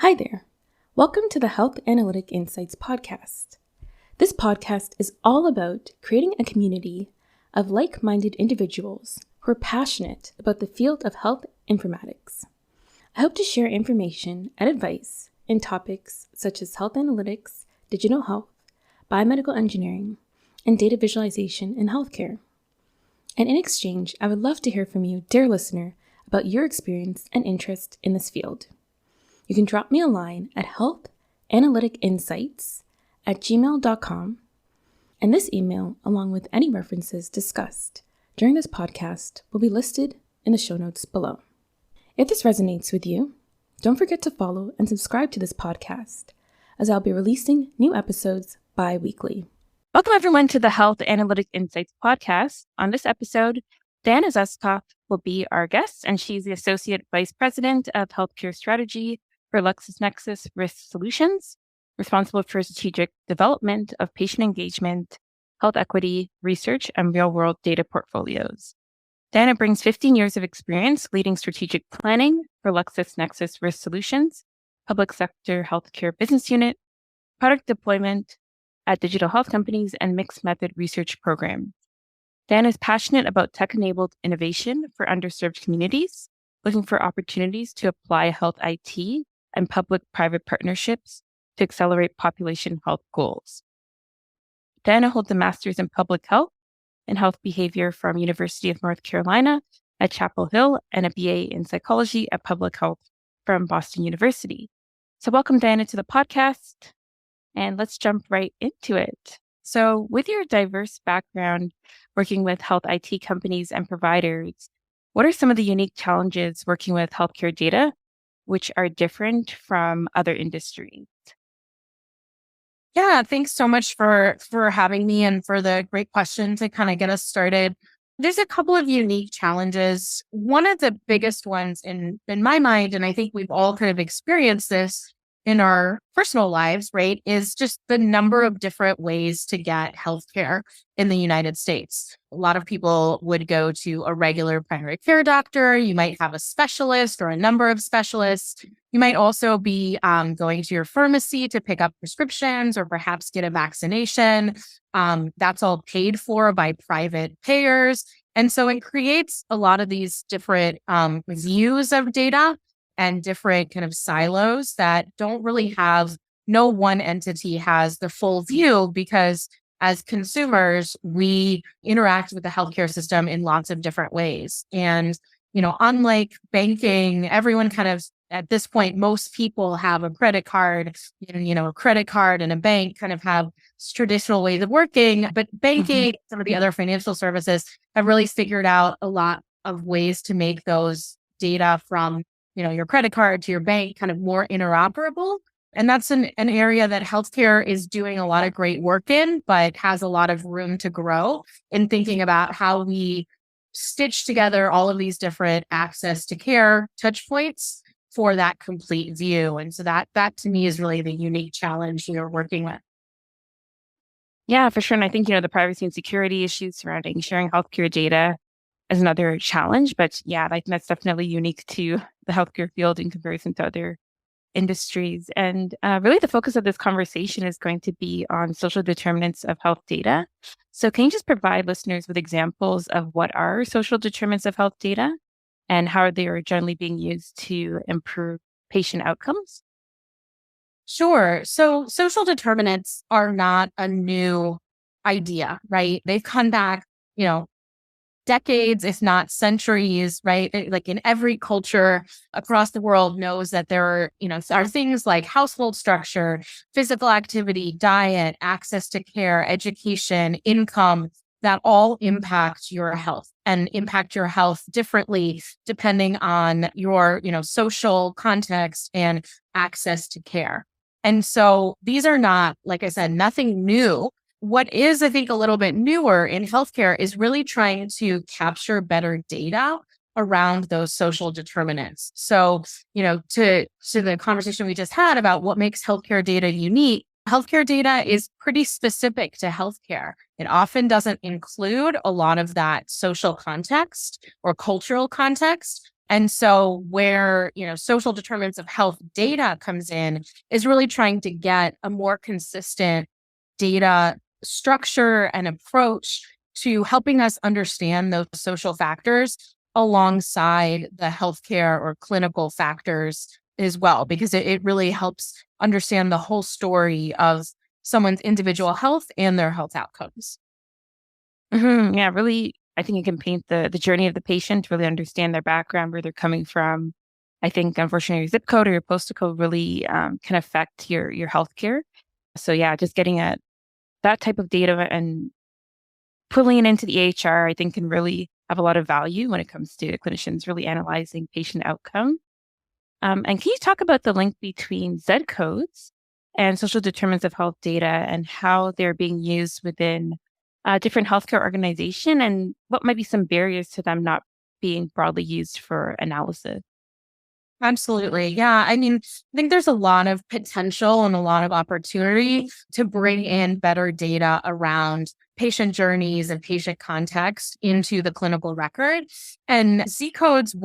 Hi there. Welcome to the Health Analytic Insights Podcast. This podcast is all about creating a community of like-minded individuals who are passionate about the field of health informatics. I hope to share information and advice in topics such as health analytics, digital health, biomedical engineering, and data visualization in healthcare. And in exchange, I would love to hear from you, dear listener, about your experience and interest in this field. You can drop me a line at HealthAnalyticInsights@gmail.com, and this email, along with any references discussed during this podcast, will be listed in the show notes below. If this resonates with you, don't forget to follow and subscribe to this podcast, as I'll be releasing new episodes bi-weekly. Welcome everyone to the Health Analytic Insights Podcast. On this episode, Diana Zuskov will be our guest, and she's the Associate Vice President of Healthcare Strategy for LexisNexis Risk Solutions, responsible for strategic development of patient engagement, health equity, research, and real-world data portfolios. Diana brings 15 years of experience leading strategic planning for LexisNexis Risk Solutions, public sector healthcare business unit, product deployment at digital health companies, and mixed method research programs. Diana is passionate about tech-enabled innovation for underserved communities, looking for opportunities to apply health IT and public-private partnerships to accelerate population health goals. Diana holds a master's in public health and health behavior from University of North Carolina at Chapel Hill and a BA in psychology at public health from Boston University. So welcome, Diana, to the podcast, and let's jump right into it. So with your diverse background working with health IT companies and providers, what are some of the unique challenges working with healthcare data, which are different from other industries? Yeah, thanks so much for having me and for the great question to kind of get us started. There's a couple of unique challenges. One of the biggest ones in my mind, and I think we've all kind of experienced this in our personal lives, right, is just the number of different ways to get healthcare in the United States. A lot of people would go to a regular primary care doctor. You might have a specialist or a number of specialists. You might also be going to your pharmacy to pick up prescriptions or perhaps get a vaccination. That's all paid for by private payers. And so it creates a lot of these different views of data and different kind of silos that don't really have, no one entity has the full view, because as consumers, we interact with the healthcare system in lots of different ways. And, unlike banking, everyone kind of, at this point, most people have a credit card, a credit card and a bank kind of have traditional ways of working, but banking, some of the other financial services have really figured out a lot of ways to make those data from your credit card to your bank kind of more interoperable. And that's an area that healthcare is doing a lot of great work in, but has a lot of room to grow in thinking about how we stitch together all of these different access to care touch points for that complete view. And so that to me is really the unique challenge you're working with. Yeah, for sure. And I think, the privacy and security issues surrounding sharing healthcare data is another challenge. But yeah, I think that's definitely unique to the healthcare field in comparison to other industries. And really the focus of this conversation is going to be on social determinants of health data. So can you just provide listeners with examples of what are social determinants of health data and how they are generally being used to improve patient outcomes? Sure. So social determinants are not a new idea, right? They've come back, decades, if not centuries, right? Like in every culture across the world knows that there are things like household structure, physical activity, diet, access to care, education, income, that all impact your health and impact your health differently depending on your, social context and access to care. And so these are not, like I said, nothing new. What is, I think, a little bit newer in healthcare is really trying to capture better data around those social determinants. So, to the conversation we just had about what makes healthcare data unique, healthcare data is pretty specific to healthcare. It often doesn't include a lot of that social context or cultural context. And so where, social determinants of health data comes in is really trying to get a more consistent data structure and approach to helping us understand those social factors alongside the healthcare or clinical factors as well, because it really helps understand the whole story of someone's individual health and their health outcomes. Yeah, really, I think it can paint the journey of the patient, really understand their background, where they're coming from. I think, unfortunately, your zip code or your postal code really can affect your healthcare. So yeah, just getting at that type of data and pulling it into the EHR, I think can really have a lot of value when it comes to clinicians really analyzing patient outcome. And can you talk about the link between Z codes and social determinants of health data and how they're being used within different healthcare organization and what might be some barriers to them not being broadly used for analysis? Absolutely. Yeah. I mean, I think there's a lot of potential and a lot of opportunity to bring in better data around patient journeys and patient context into the clinical record. And Z codes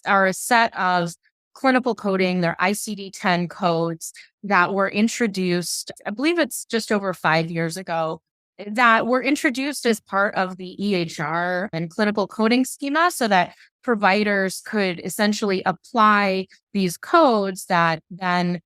are a set of clinical coding, they're ICD-10 codes that were introduced, I believe it's just over 5 years ago, that were introduced as part of the EHR and clinical coding schema so that providers could essentially apply these codes that then,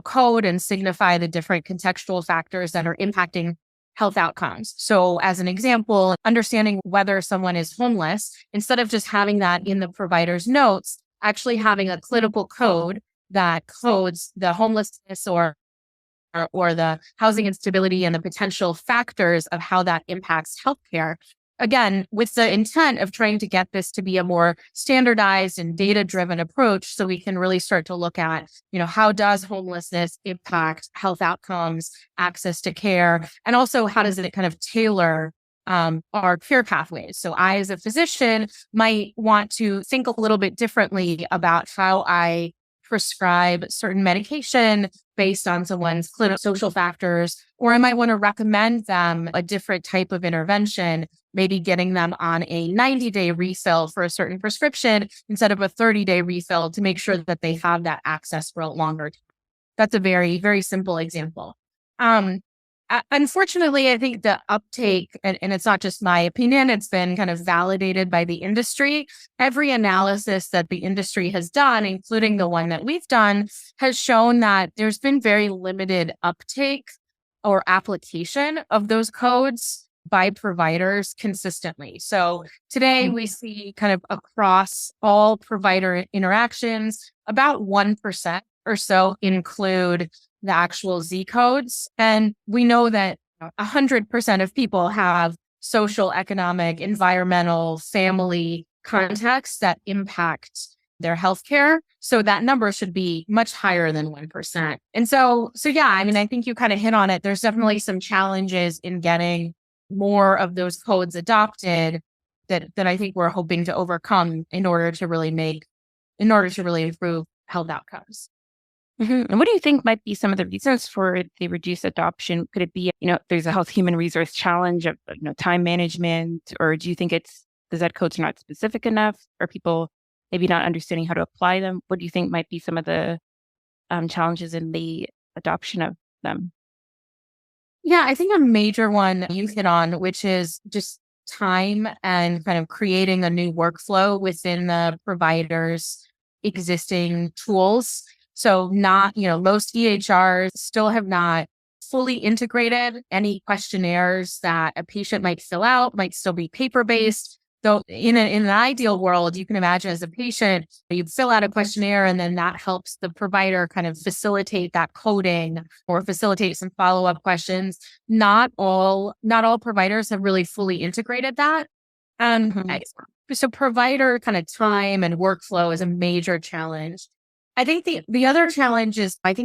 code and signify the different contextual factors that are impacting health outcomes. So as an example, understanding whether someone is homeless, instead of just having that in the provider's notes, actually having a clinical code that codes the homelessness or the housing instability and the potential factors of how that impacts healthcare. Again, with the intent of trying to get this to be a more standardized and data-driven approach so we can really start to look at, how does homelessness impact health outcomes, access to care, and also how does it kind of tailor our care pathways. So I, as a physician, might want to think a little bit differently about how I prescribe certain medication based on someone's clinical social factors, or I might want to recommend them a different type of intervention, maybe getting them on a 90-day refill for a certain prescription instead of a 30-day refill to make sure that they have that access for a longer time. That's a very, very simple example. Unfortunately, I think the uptake, and it's not just my opinion, it's been kind of validated by the industry. Every analysis that the industry has done, including the one that we've done, has shown that there's been very limited uptake or application of those codes by providers consistently. So today we see kind of across all provider interactions, about 1% or so include the actual Z codes. And we know that 100% of people have social, economic, environmental, family contexts that impact their healthcare. So that number should be much higher than 1%. And so yeah, I mean, I think you kind of hit on it. There's definitely some challenges in getting more of those codes adopted that I think we're hoping to overcome in order to really improve health outcomes. And what do you think might be some of the reasons for the reduced adoption? Could it be, there's a health human resource challenge of, time management, or do you think it's the Z codes are not specific enough, or people maybe not understanding how to apply them? What do you think might be some of the challenges in the adoption of them? Yeah, I think a major one you hit on, which is just time and kind of creating a new workflow within the provider's existing tools. So most EHRs still have not fully integrated any questionnaires that a patient might fill out, might still be paper-based. Though in an ideal world, you can imagine as a patient, you fill out a questionnaire and then that helps the provider kind of facilitate that coding or facilitate some follow-up questions. Not all providers have really fully integrated that. So provider kind of time and workflow is a major challenge. I think the other challenge is, I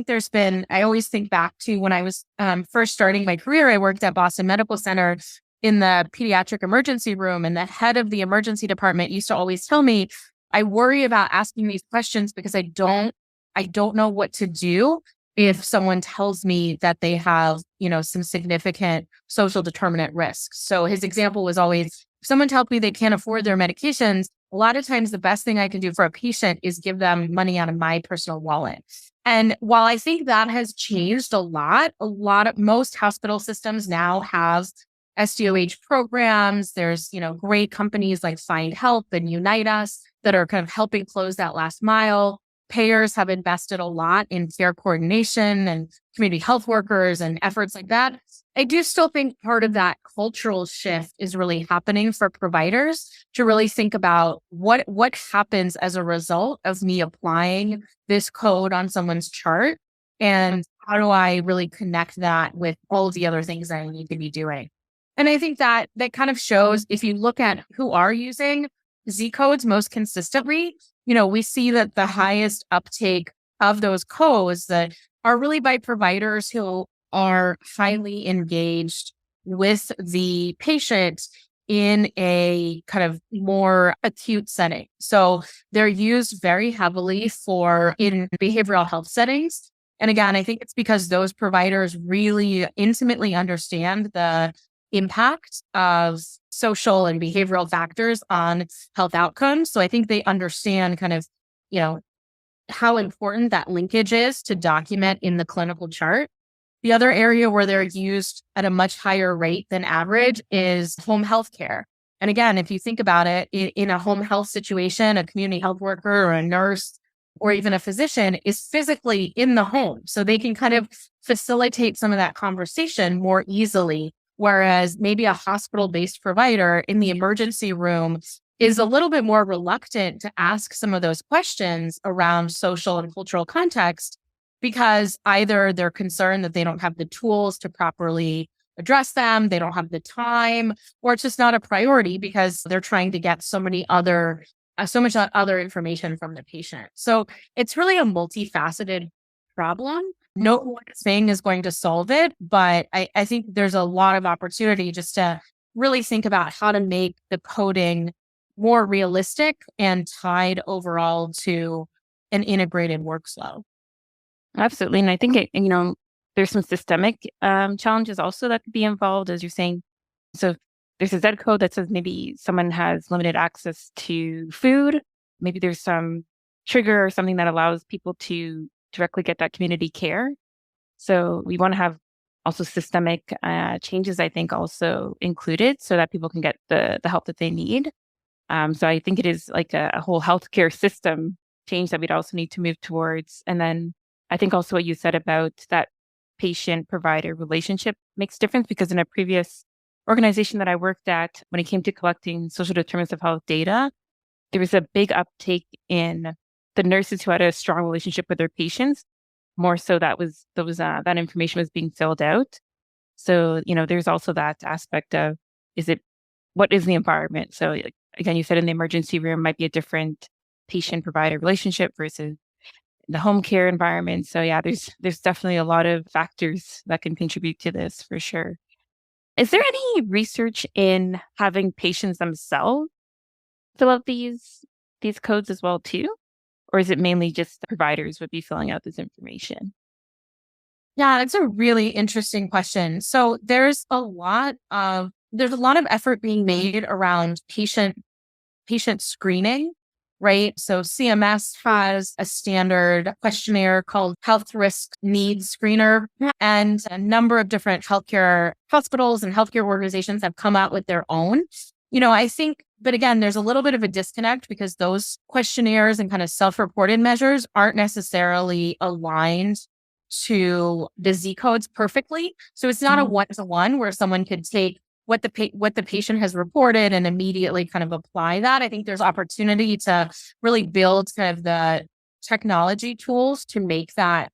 always think back to when I was first starting my career, I worked at Boston Medical Center in the pediatric emergency room, and the head of the emergency department used to always tell me, I worry about asking these questions because I don't know what to do if someone tells me that they have, some significant social determinant risks. So his example was always, if someone tells me they can't afford their medications, A lot of times the best thing I can do for a patient is give them money out of my personal wallet. And while I think that has changed most hospital systems now have SDOH programs. There's, great companies like Find Help and Unite Us that are kind of helping close that last mile. Payers have invested a lot in care coordination and community health workers and efforts like that. I do still think part of that cultural shift is really happening for providers to really think about what happens as a result of me applying this code on someone's chart, and how do I really connect that with all of the other things that I need to be doing. And I think that kind of shows, if you look at who are using Z codes most consistently, we see that the highest uptake of those codes that are really by providers who are highly engaged with the patient in a kind of more acute setting. So they're used very heavily in behavioral health settings. And again, I think it's because those providers really intimately understand the impact of social and behavioral factors on health outcomes. So I think they understand kind of, how important that linkage is to document in the clinical chart. The other area where they're used at a much higher rate than average is home health care. And again, if you think about it, in a home health situation, a community health worker or a nurse or even a physician is physically in the home. So they can kind of facilitate some of that conversation more easily. Whereas maybe a hospital-based provider in the emergency room is a little bit more reluctant to ask some of those questions around social and cultural context, because either they're concerned that they don't have the tools to properly address them, they don't have the time, or it's just not a priority because they're trying to get so much other information from the patient. So it's really a multifaceted problem. No one thing is going to solve it, but I think there's a lot of opportunity just to really think about how to make the coding more realistic and tied overall to an integrated workflow. Absolutely. And I think, there's some systemic challenges also that could be involved, as you're saying. So there's a Z code that says maybe someone has limited access to food. Maybe there's some trigger or something that allows people to directly get that community care. So we want to have also systemic changes, I think, also included so that people can get the help that they need. So I think it is like a whole healthcare system change that we'd also need to move towards. And then I think also what you said about that patient-provider relationship makes difference, because in a previous organization that I worked at, when it came to collecting social determinants of health data, there was a big uptake in the nurses who had a strong relationship with their patients. More so that that information was being filled out. So, there's also that aspect of, what is the environment? So again, you said in the emergency room might be a different patient-provider relationship versus the home care environment. So yeah, there's definitely a lot of factors that can contribute to this for sure. Is there any research in having patients themselves fill out these codes as well too? Or is it mainly just the providers would be filling out this information? Yeah, that's a really interesting question. So there's a lot of effort being made around patient screening, right? So CMS has a standard questionnaire called Health Risk Needs Screener, and a number of different healthcare hospitals and healthcare organizations have come out with their own. I think, but again, there's a little bit of a disconnect because those questionnaires and kind of self-reported measures aren't necessarily aligned to the Z codes perfectly. So it's not a one-to-one where someone could take what the patient has reported and immediately kind of apply that. I think there's opportunity to really build kind of the technology tools to make that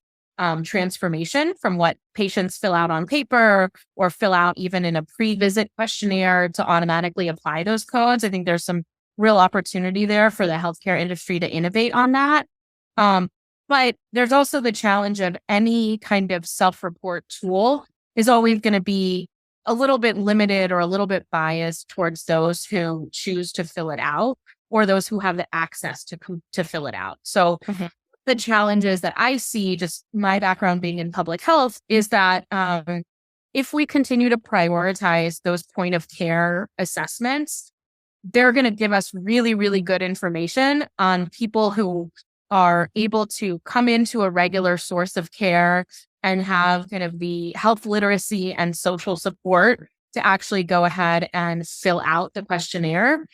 transformation from what patients fill out on paper or fill out even in a pre-visit questionnaire to automatically apply those codes. I think there's some real opportunity there for the healthcare industry to innovate on that. But there's also the challenge of any kind of self-report tool is always going to be a little bit limited or a little bit biased towards those who choose to fill it out or those who have the access to fill it out. So the challenges that I see, just my background being in public health, is that if we continue to prioritize those point of care assessments they're going to give us really, really good information on people who are able to come into a regular source of care and have kind of the health literacy and social support to actually go ahead and fill out the questionnaire.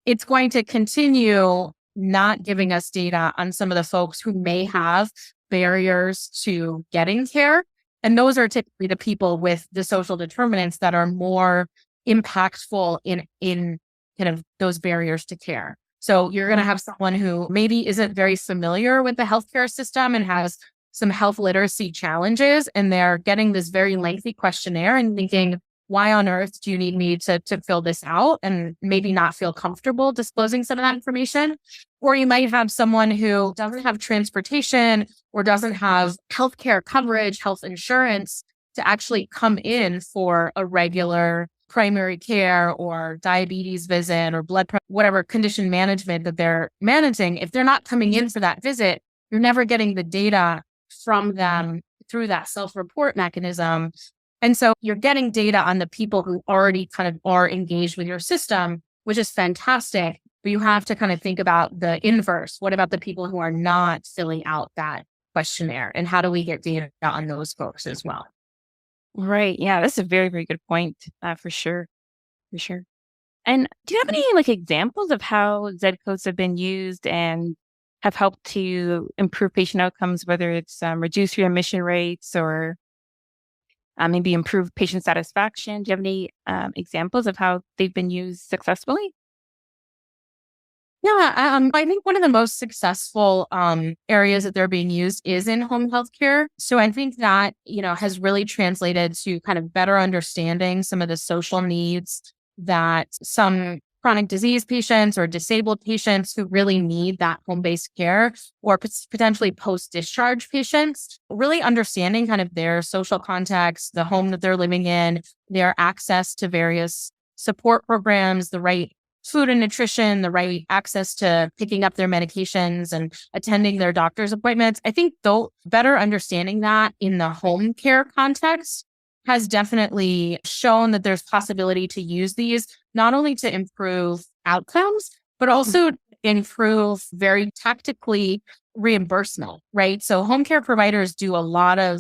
It's going to continue not giving us data on some of the folks who may have barriers to getting care. And those are typically the people with the social determinants that are more impactful in kind of those barriers to care. So you're going to have someone who maybe isn't very familiar with the healthcare system and has some health literacy challenges, and they're getting this very lengthy questionnaire and thinking, why on earth do you need me to fill this out, and maybe not feel comfortable disclosing some of that information? Or you might have someone who doesn't have transportation or doesn't have healthcare coverage, health insurance to actually come in for a regular primary care or diabetes visit or blood pressure, whatever condition management that they're managing. If they're not coming in for that visit, you're never getting the data from them through that self-report mechanism. And so you're getting data on the people who already kind of are engaged with your system, which is fantastic. But you have to kind of think about the inverse. What about the people who are not filling out that questionnaire? And how do we get data on those folks as well? Right. Yeah, that's a very, very good point, for sure. For sure. And do you have any examples of how Z codes have been used and have helped to improve patient outcomes, whether it's reduce readmission rates or maybe improve patient satisfaction? Do you have any examples of how they've been used successfully? Yeah, I think one of the most successful areas that they're being used is in home healthcare. So I think that, has really translated to kind of better understanding some of the social needs that some chronic disease patients or disabled patients who really need that home-based care, or potentially post-discharge patients, really understanding kind of their social context, the home that they're living in, their access to various support programs, the right food and nutrition, the right access to picking up their medications and attending their doctor's appointments. I think though better understanding that in the home care context has definitely shown that there's possibility to use these not only to improve outcomes, but also improve very tactically reimbursement, right? So home care providers do a lot of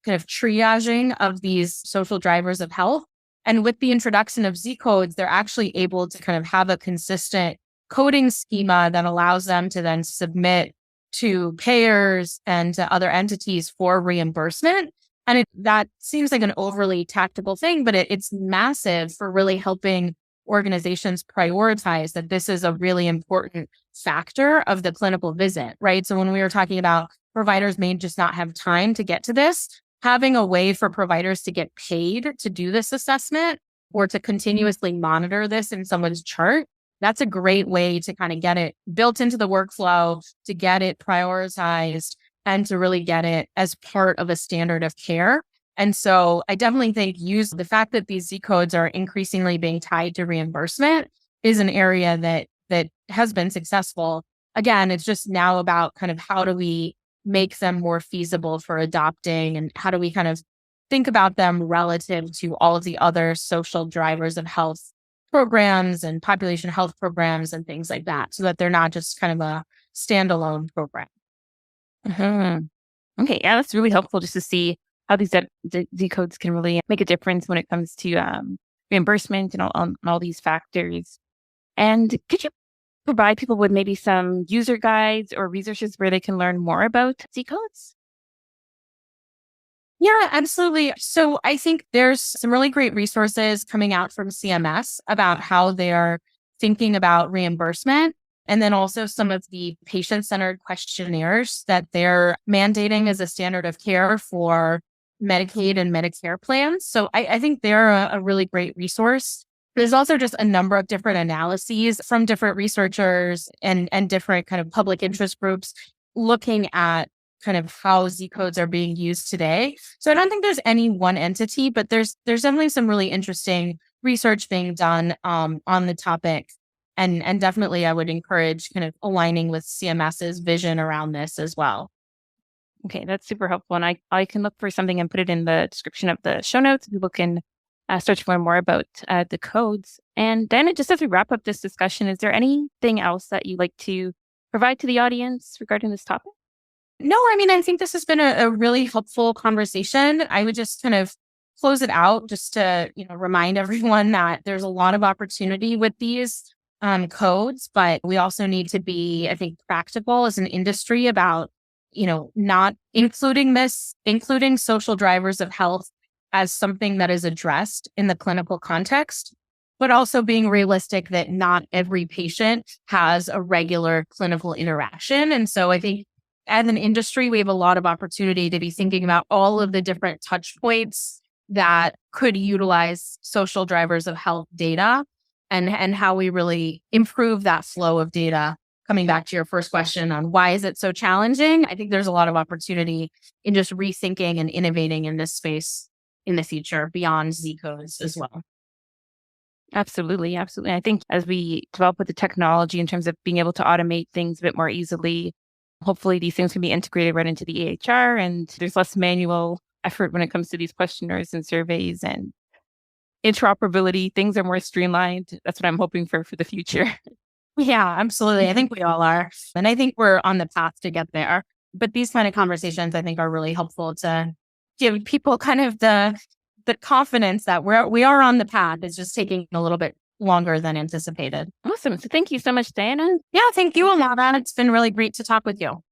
kind of triaging of these social drivers of health. And with the introduction of Z codes, they're actually able to kind of have a consistent coding schema that allows them to then submit to payers and to other entities for reimbursement. And that seems like an overly tactical thing, but it's massive for really helping organizations prioritize that this is a really important factor of the clinical visit, right? So when we were talking about providers may just not have time to get to this, having a way for providers to get paid to do this assessment or to continuously monitor this in someone's chart, that's a great way to kind of get it built into the workflow, to get it prioritized, and to really get it as part of a standard of care. And so I definitely think the fact that these Z codes are increasingly being tied to reimbursement is an area that has been successful. Again, it's just now about kind of how do we make them more feasible for adopting, and how do we kind of think about them relative to all of the other social drivers of health programs and population health programs and things like that, so that they're not just kind of a standalone program. Mm-hmm. Okay, yeah, that's really helpful just to see how these Z codes can really make a difference when it comes to reimbursement and all these factors. And could you provide people with maybe some user guides or resources where they can learn more about Z codes? Yeah, absolutely. So I think there's some really great resources coming out from CMS about how they're thinking about reimbursement. And then also some of the patient-centered questionnaires that they're mandating as a standard of care for Medicaid and Medicare plans. So I think they're a really great resource. There's also just a number of different analyses from different researchers and different kind of public interest groups looking at kind of how Z codes are being used today. So I don't think there's any one entity, but there's definitely some really interesting research being done on the topic. And definitely I would encourage kind of aligning with CMS's vision around this as well. Okay, that's super helpful. And I can look for something and put it in the description of the show notes. People can start to learn more about the codes. And Diana, just as we wrap up this discussion, is there anything else that you'd like to provide to the audience regarding this topic? No, I mean, I think this has been a really helpful conversation. I would just kind of close it out just to, remind everyone that there's a lot of opportunity with these codes, but we also need to be, I think, practical as an industry about, not including social drivers of health as something that is addressed in the clinical context, but also being realistic that not every patient has a regular clinical interaction. And so I think as an industry, we have a lot of opportunity to be thinking about all of the different touch points that could utilize social drivers of health data and how we really improve that flow of data. Coming back to your first question on why is it so challenging? I think there's a lot of opportunity in just rethinking and innovating in this space in the future beyond Z codes as well. Absolutely. Absolutely. I think as we develop with the technology in terms of being able to automate things a bit more easily, hopefully these things can be integrated right into the EHR and there's less manual effort when it comes to these questionnaires and surveys and interoperability. Things are more streamlined. That's what I'm hoping for the future. Yeah, absolutely. I think we all are. And I think we're on the path to get there. But these kind of conversations, I think, are really helpful to give people kind of the confidence that we are on the path. It's just taking a little bit longer than anticipated. Awesome. So thank you so much, Diana. Yeah, thank you, Alana. It's been really great to talk with you.